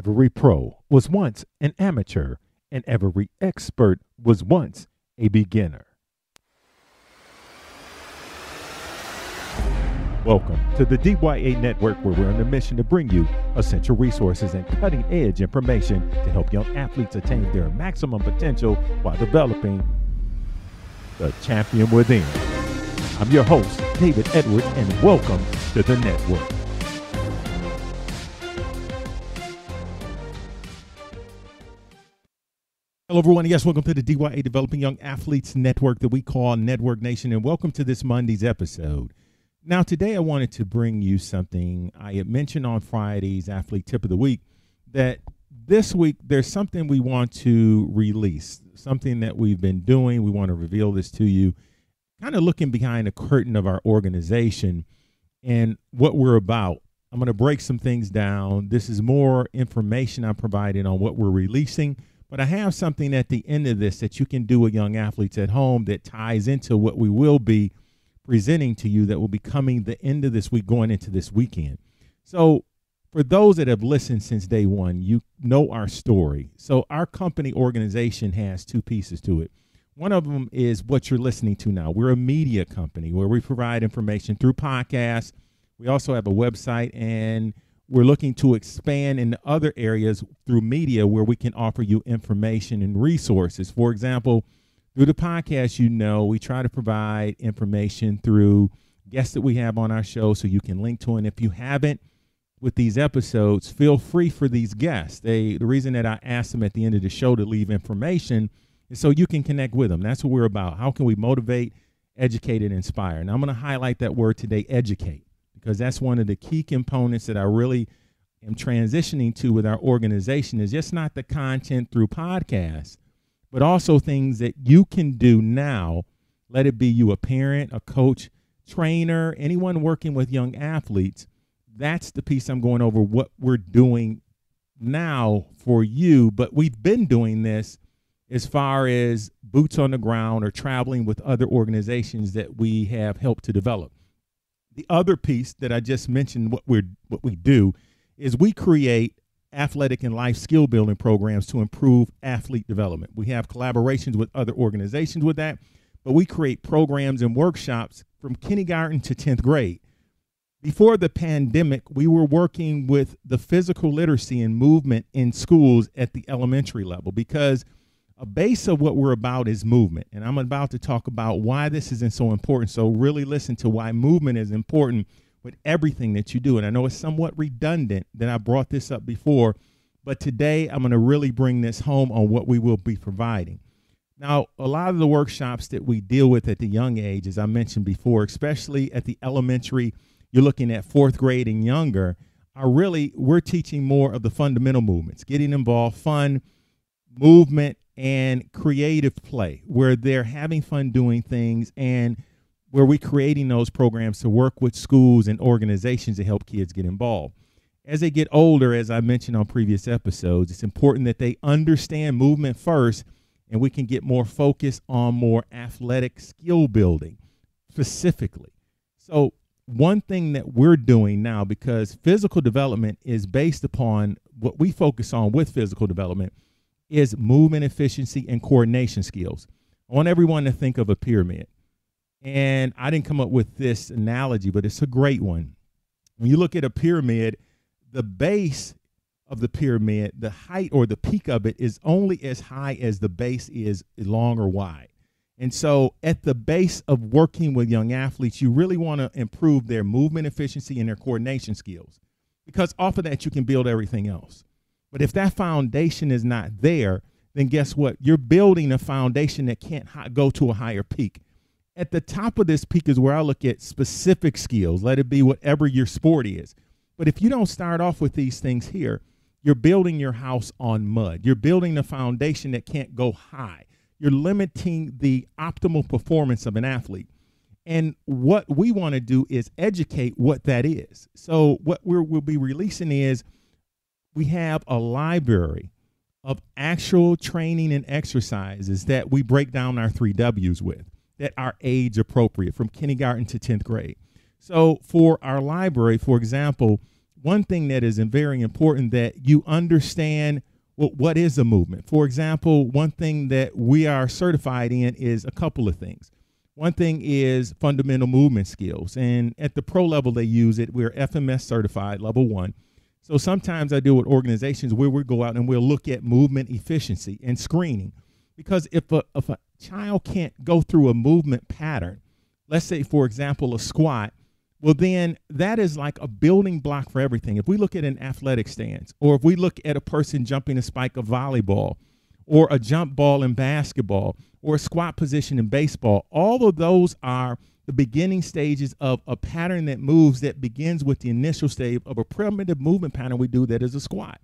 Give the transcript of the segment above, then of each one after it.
Every pro was once an amateur, and every expert was once a beginner. Welcome to the DYA Network, where we're on a mission to bring you essential resources and cutting-edge information to help young athletes attain their maximum potential while developing the champion within. I'm your host, David Edwards, and welcome to the network. Hello, everyone. Yes, welcome to the DYA Developing Young Athletes Network that we call Network Nation, and welcome to this Monday's episode. Now, today I wanted to bring you something I had mentioned on Friday's Athlete Tip of the Week, that this week there's something we want to release, something that we've been doing. We want to reveal this to you, kind of looking behind the curtain of our organization and what we're about. I'm going to break some things down. This is more information I'm providing on what we're releasing, but I have something at the end of this that you can do with young athletes at home that ties into what we will be presenting to you, that will be coming the end of this week, going into this weekend. So for those that have listened since day one, you know our story. So our company organization has two pieces to it. One of them is what you're listening to now. We're a media company where we provide information through podcasts. We also have a website, and we're looking to expand into other areas through media where we can offer you information and resources. For example, through the podcast, we try to provide information through guests that we have on our show so you can link to. And if you haven't with these episodes, feel free for these guests. The reason that I asked them at the end of the show to leave information is so you can connect with them. That's what we're about. How can we motivate, educate, and inspire? And I'm going to highlight that word today, educate, because that's one of the key components that I really am transitioning to with our organization, is just not the content through podcasts, but also things that you can do now. Let it be you a parent, a coach, trainer, anyone working with young athletes. That's the piece I'm going over, what we're doing now for you. But we've been doing this as far as boots on the ground or traveling with other organizations that we have helped to develop. The other piece that I just mentioned, what we do, is we create athletic and life skill building programs to improve athlete development. We have collaborations with other organizations with that, but we create programs and workshops from kindergarten to 10th grade. Before the pandemic, we were working with the physical literacy and movement in schools at the elementary level, because a base of what we're about is movement. And I'm about to talk about why this isn't so important. So really listen to why movement is important with everything that you do. And I know it's somewhat redundant that I brought this up before, but today I'm going to really bring this home on what we will be providing. Now, a lot of the workshops that we deal with at the young age, as I mentioned before, especially at the elementary, you're looking at 4th grade and younger, we're teaching more of the fundamental movements, getting involved, fun, movement, and creative play, where they're having fun doing things, and where we're creating those programs to work with schools and organizations to help kids get involved. As they get older, as I mentioned on previous episodes, it's important that they understand movement first, and we can get more focused on more athletic skill building specifically. So one thing that we're doing now, because physical development is based upon what we focus on with physical development, is movement efficiency and coordination skills. I want everyone to think of a pyramid. And I didn't come up with this analogy, but it's a great one. When you look at a pyramid, the base of the pyramid, the height or the peak of it is only as high as the base is long or wide. And so at the base of working with young athletes, you really want to improve their movement efficiency and their coordination skills, because off of that, you can build everything else. But if that foundation is not there, then guess what? You're building a foundation that can't go to a higher peak. At the top of this peak is where I look at specific skills. Let it be whatever your sport is. But if you don't start off with these things here, you're building your house on mud. You're building a foundation that can't go high. You're limiting the optimal performance of an athlete. And what we want to do is educate what that is. So what we'll be releasing is, we have a library of actual training and exercises that we break down our 3 W's with, that are age appropriate from kindergarten to 10th grade. So for our library, for example, one thing that is very important that you understand what is a movement. For example, one thing that we are certified in is a couple of things. One thing is fundamental movement skills. And at the pro level, they use it. We're FMS certified, level 1. So sometimes I deal with organizations where we go out and we'll look at movement efficiency and screening. Because if a child can't go through a movement pattern, let's say, for example, a squat, well, then that is like a building block for everything. If we look at an athletic stance, or if we look at a person jumping a spike of volleyball, or a jump ball in basketball, or a squat position in baseball, all of those are the beginning stages of a pattern that moves that begins with the initial stage of a primitive movement pattern we do that is a squat.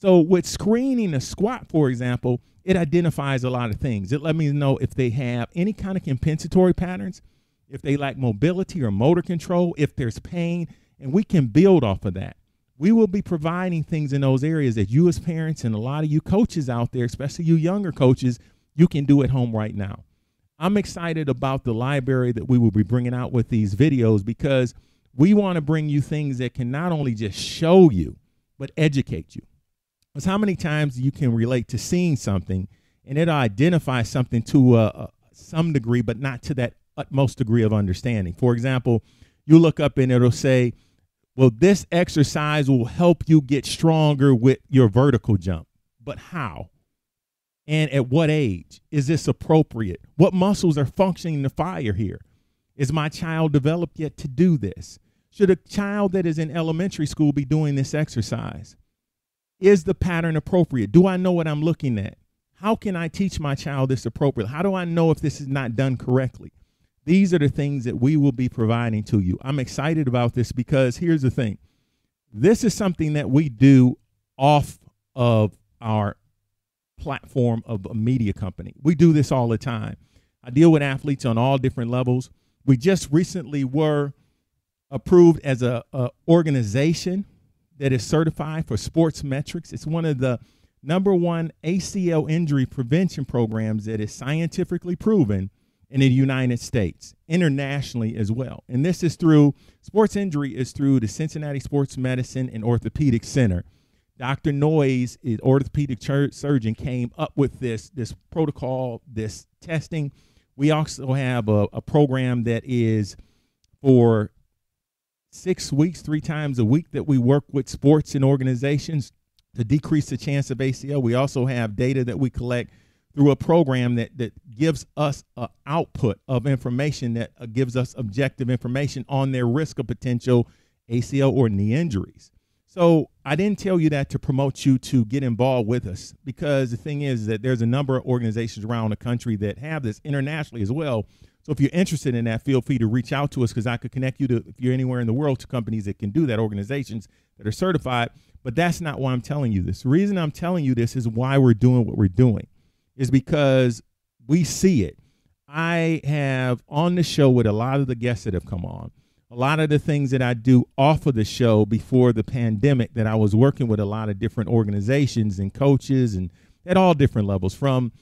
So with screening a squat, for example, it identifies a lot of things. It let me know if they have any kind of compensatory patterns, if they lack mobility or motor control, if there's pain, and we can build off of that. We will be providing things in those areas that you as parents and a lot of you coaches out there, especially you younger coaches, you can do at home right now. I'm excited about the library that we will be bringing out with these videos because we want to bring you things that can not only just show you, but educate you. Because how many times you can relate to seeing something and it'll identify something to some degree, but not to that utmost degree of understanding. For example, you look up and it'll say, well, this exercise will help you get stronger with your vertical jump. But how? And at what age? Is this appropriate? What muscles are functioning to fire here? Is my child developed yet to do this? Should a child that is in elementary school be doing this exercise? Is the pattern appropriate? Do I know what I'm looking at? How can I teach my child this appropriately? How do I know if this is not done correctly? These are the things that we will be providing to you. I'm excited about this because here's the thing. This is something that we do off of our platform of a media company. We do this all the time. I deal with athletes on all different levels. We just recently were approved as a organization that is certified for sports metrics. It's one of the #1 ACL injury prevention programs that is scientifically proven in the United States, internationally as well. And this is through, sports injury is through the Cincinnati Sports Medicine and Orthopedic Center. Dr. Noyes, orthopedic surgeon, came up with this protocol, this testing. We also have a program that is for 6 weeks, 3 times a week that we work with sports and organizations to decrease the chance of ACL. We also have data that we collect through a program that gives us an output of information that gives us objective information on their risk of potential ACL or knee injuries. So I didn't tell you that to promote you to get involved with us, because the thing is that there's a number of organizations around the country that have this internationally as well. So if you're interested in that, feel free to reach out to us, because I could connect you to, if you're anywhere in the world, to companies that can do that, organizations that are certified. But that's not why I'm telling you this. The reason I'm telling you this is why we're doing what we're doing, is because we see it. I have on the show with a lot of the guests that have come on, a lot of the things that I do off of the show before the pandemic, that I was working with a lot of different organizations and coaches and at all different levels, from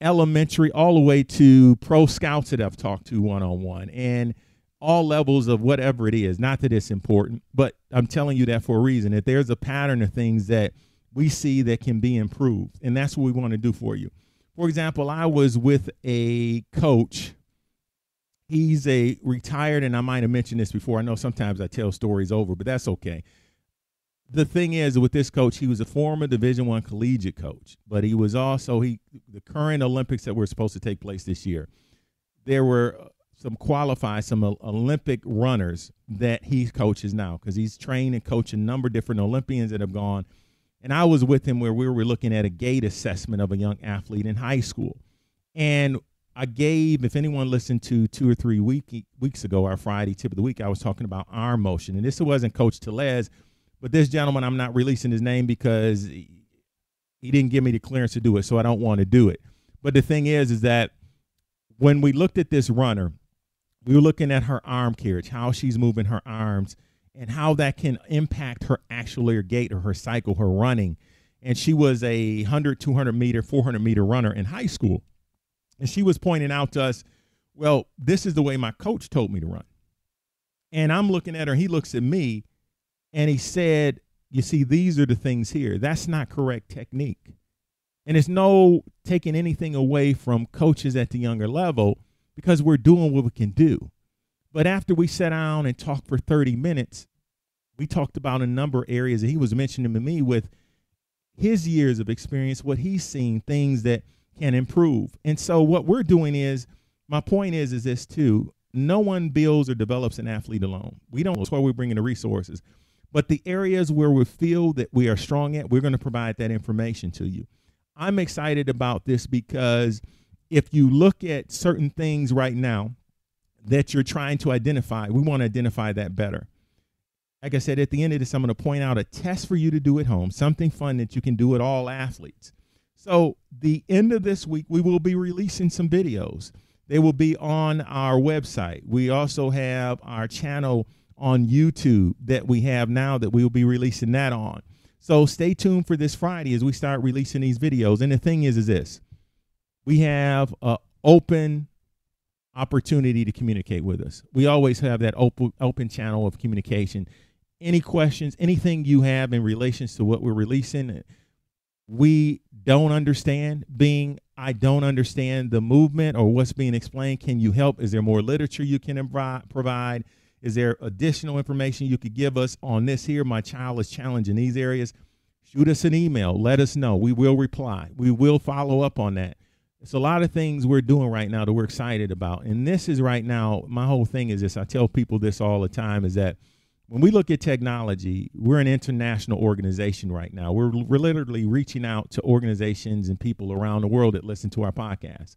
elementary all the way to pro scouts that I've talked to one-on-one, and all levels of whatever it is. Not that it's important, but I'm telling you that for a reason, that there's a pattern of things that we see that can be improved, and that's what we want to do for you. For example, I was with a coach. He's a retired, and I might have mentioned this before. I know sometimes I tell stories over, but that's okay. The thing is, with this coach, he was a former Division I collegiate coach, but he was also the current Olympics that were supposed to take place this year. There were some Olympic runners that he coaches now, because he's trained and coached a number of different Olympians that have gone. And I was with him where we were looking at a gait assessment of a young athlete in high school. And I gave, if anyone listened to 2 or 3 weeks ago, our Friday tip of the week, I was talking about arm motion. And this wasn't Coach Tellez, but this gentleman, I'm not releasing his name because he didn't give me the clearance to do it, so I don't want to do it. But the thing is that when we looked at this runner, we were looking at her arm carriage, how she's moving her arms, and how that can impact her actual gait or her cycle, her running. And she was a 100, 200 meter, 400 meter runner in high school. And she was pointing out to us, well, this is the way my coach told me to run. And I'm looking at her, and he looks at me, And he said, you see, these are the things here. That's not correct technique. And it's no taking anything away from coaches at the younger level because we're doing what we can do. But after we sat down and talked for 30 minutes, we talked about a number of areas that he was mentioning to me with his years of experience, what he's seen, things that can improve. And so what we're doing is, my point is this too, no one builds or develops an athlete alone. We don't, that's why we're bringing the resources. But the areas where we feel that we are strong at, we're going to provide that information to you. I'm excited about this because if you look at certain things right now that you're trying to identify, we want to identify that better. Like I said, at the end of this, I'm going to point out a test for you to do at home, something fun that you can do with all athletes. So the end of this week, we will be releasing some videos. They will be on our website. We also have our channel on YouTube that we have now that we will be releasing that on. So stay tuned for this Friday as we start releasing these videos. And the thing is this, we have an open opportunity to communicate with us. We always have that open channel of communication. Any questions, anything you have in relations to what we're releasing, we don't understand, I don't understand the movement or what's being explained. Can you help? Is there more literature you can provide? Is there additional information you could give us on this here? My child is challenged in these areas. Shoot us an email. Let us know. We will reply. We will follow up on that. It's a lot of things we're doing right now that we're excited about. And this is right now, my whole thing is this. I tell people this all the time, is that when we look at technology, we're an international organization right now. We're literally reaching out to organizations and people around the world that listen to our podcast.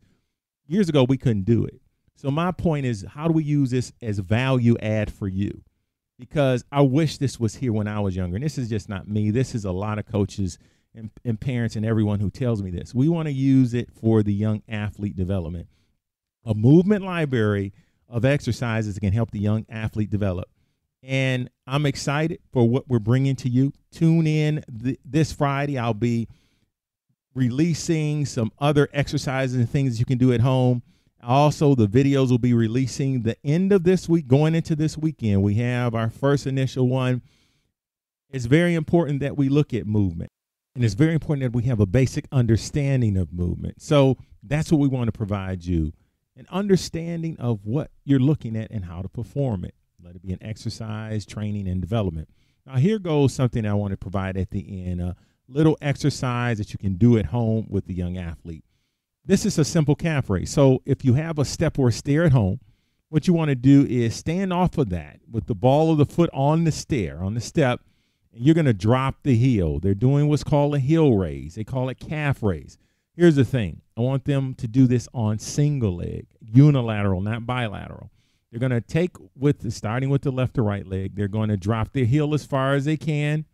Years ago, we couldn't do it. So my point is, how do we use this as value add for you? Because I wish this was here when I was younger. And this is just not me. This is a lot of coaches and parents and everyone who tells me this. We want to use it for the young athlete development. A movement library of exercises that can help the young athlete develop. And I'm excited for what we're bringing to you. Tune in this Friday. I'll be releasing some other exercises and things you can do at home. Also, the videos will be releasing the end of this week, going into this weekend. We have our first initial one. It's very important that we look at movement. And it's very important that we have a basic understanding of movement. So that's what we want to provide you, an understanding of what you're looking at and how to perform it. Let it be an exercise, training, and development. Now, here goes something I want to provide at the end, a little exercise that you can do at home with the young athlete. This is a simple calf raise. So if you have a step or a stair at home, what you want to do is stand off of that with the ball of the foot on the stair, on the step, and you're going to drop the heel. They're doing what's called a heel raise. They call it calf raise. Here's the thing. I want them to do this on single leg, unilateral, not bilateral. They're going to take starting with the left or right leg. They're going to drop their heel as far as they can,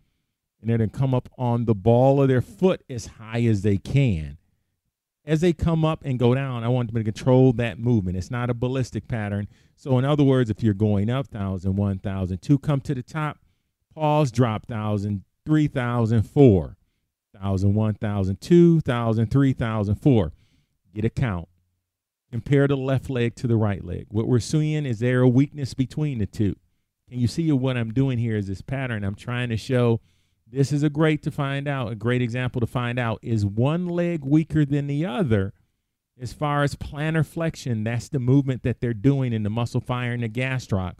and they're going to come up on the ball of their foot as high as they can. As they come up and go down, I want them to control that movement. It's not a ballistic pattern. So in other words, if you're going up 1,000, 1,000, 2, come to the top, pause, drop 1,000, 3,000, 4, 1,000, 1,000, 2,000, 3,000, 4. Get a count. Compare the left leg to the right leg. What we're seeing is there a weakness between the two. And you see what I'm doing here is this pattern. I'm trying to show this is a great example to find out. Is one leg weaker than the other as far as plantar flexion? That's the movement that they're doing in the muscle firing the gastroc.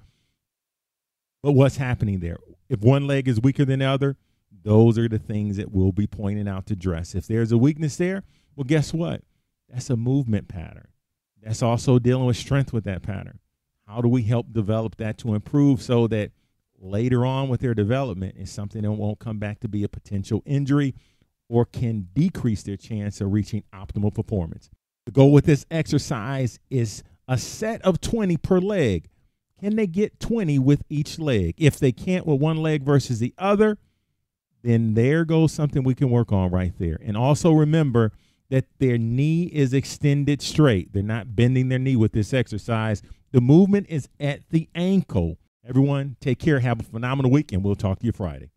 But what's happening there? If one leg is weaker than the other, those are the things that we'll be pointing out to address. If there's a weakness there, well, guess what? That's a movement pattern. That's also dealing with strength with that pattern. How do we help develop that to improve so that later on with their development is something that won't come back to be a potential injury or can decrease their chance of reaching optimal performance? The goal with this exercise is a set of 20 per leg. Can they get 20 with each leg? If they can't with one leg versus the other, then there goes something we can work on right there. And also remember that their knee is extended straight. They're not bending their knee with this exercise. The movement is at the ankle. Everyone, take care. Have a phenomenal week, and we'll talk to you Friday.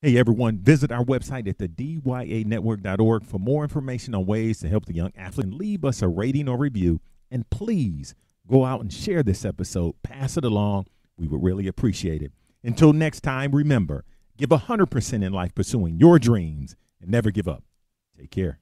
Hey, everyone, visit our website at the DYANetwork.org for more information on ways to help the young athlete, and leave us a rating or review. And please go out and share this episode. Pass it along. We would really appreciate it. Until next time, remember, give 100% in life pursuing your dreams and never give up. Take care.